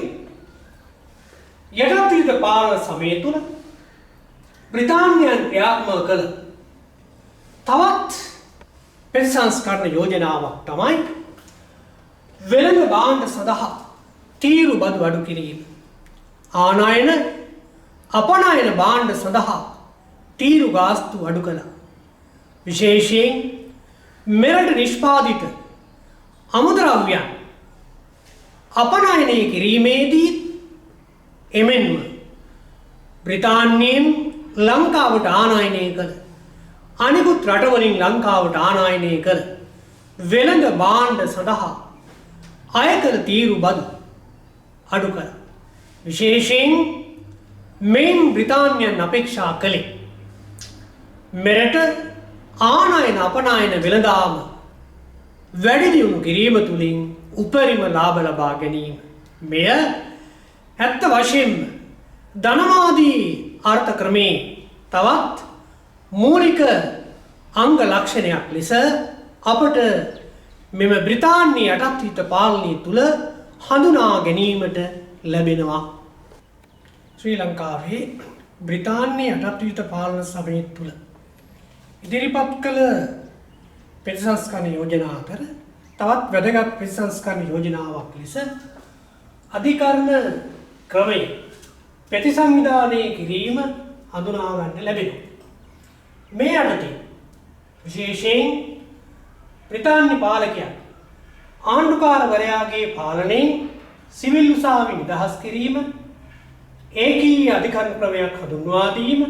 යටත් විට පාලන සමය තුළ බ්‍රිතාන්‍යයන් ක්‍රියාත්මක කළ තවත් ප්‍රතිසංස්කරණ යෝජනාවක් තමයි වෙළඳ භාණ්ඩ සඳහා තීරු බදු අඩු කිරීම. ආනයන අපනයන භාණ්ඩ සඳහා තීරු ගාස්තු අඩු කළා. විශේෂයෙන් මෙරට නිෂ්පාදිත අමුද්‍රව්‍යයන් අපනයනය කිරීමේදී එමෙන්ම බ්‍රිතාන්‍යයෙන් ලංකාවට ආනයනය කළ අනිකුත් රටවලින් ලංකාවට ආනයනය කළ වෙළඳ භාණ්ඩ සඳහා අය කළ තීරු බදු අඩු කළා. විශේෂයෙන් මෙයින් බ්‍රිතාන්‍යයන් අපේක්ෂා කළේ මෙරට ආනයන අපනයන වෙළඳාම වැඩි දියුණු කිරීම තුළින් උපරිම ලාභ ලබා ගැනීම. මෙය ඇත්ත වශයෙන්ම ධනවාදී අර්ථ ක්‍රමේ තවත් මූලික අංග ලක්ෂණයක් ලෙස අපට මෙම බ්‍රිතාන්‍ය යටත් හිත පාලනය තුළ හඳුනා ගැනීමට ලැබෙනවා. ශ්‍රී ලංකාවේ බ්‍රිතාන්‍ය යටත් විත පාලන සමය තුළ ඉදිරිපත් කළ ප්‍රතිසංස්කරණ යෝජනා අතර තවත් වැදගත් ප්‍රතිසංස්කරණ යෝජනාවක් ලෙස අධිකරණ ක්‍රමය ප්‍රතිසංවිධානය කිරීම හඳුනා ගන්න ලැබෙනවා. මේ යටතේ විශේෂයෙන් බ්‍රිතාන්‍ය පාලකයන් ආණ්ඩුකාරවරයාගේ පාලනයෙන් සිවිල් උසාවි නිදහස් කිරීම, ඒකීය අධිකරණ ක්‍රමයක් හඳුන්වා දීම,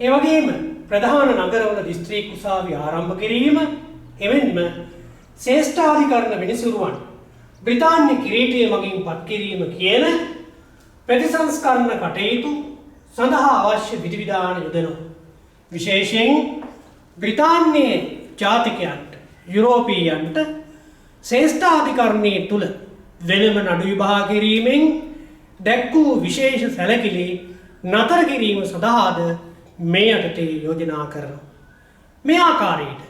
ඒ වගේම ප්‍රධාන නගරවල දිස්ත්‍රික් උසාවි ආරම්භ කිරීම, එමෙන්ම ශ්‍රේෂ්ඨාධිකරණ විනිසුරුවන් බ්‍රිතාන්‍ය කිරීටය මගින් පත් කිරීම කියන ප්‍රතිසංස්කරණ කටයුතු සඳහා අවශ්‍ය විධිවිධාන යොදනවා. විශේෂයෙන් බ්‍රිතාන්‍යයේ ජාතිකයන්ට යුරෝපීයන්ට ශ්‍රේෂ්ඨාධිකරණයේ තුල වෙනම නඩු විභාග කිරීමෙන් දැක් වූ විශේෂ සැලකිලි නතර කිරීම සඳහාද මේ යටතේ යෝජනා කරනවා. මේ ආකාරයට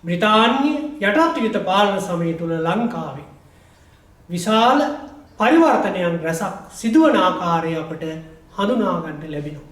බ්‍රිතාන්‍ය යටත් විත පාලන සමය තුල ලංකාවේ විශාල පරිවර්තනයන් රැසක් සිදුවන ආකාරය අපට හඳුනා ගන්නට ලැබෙනවා.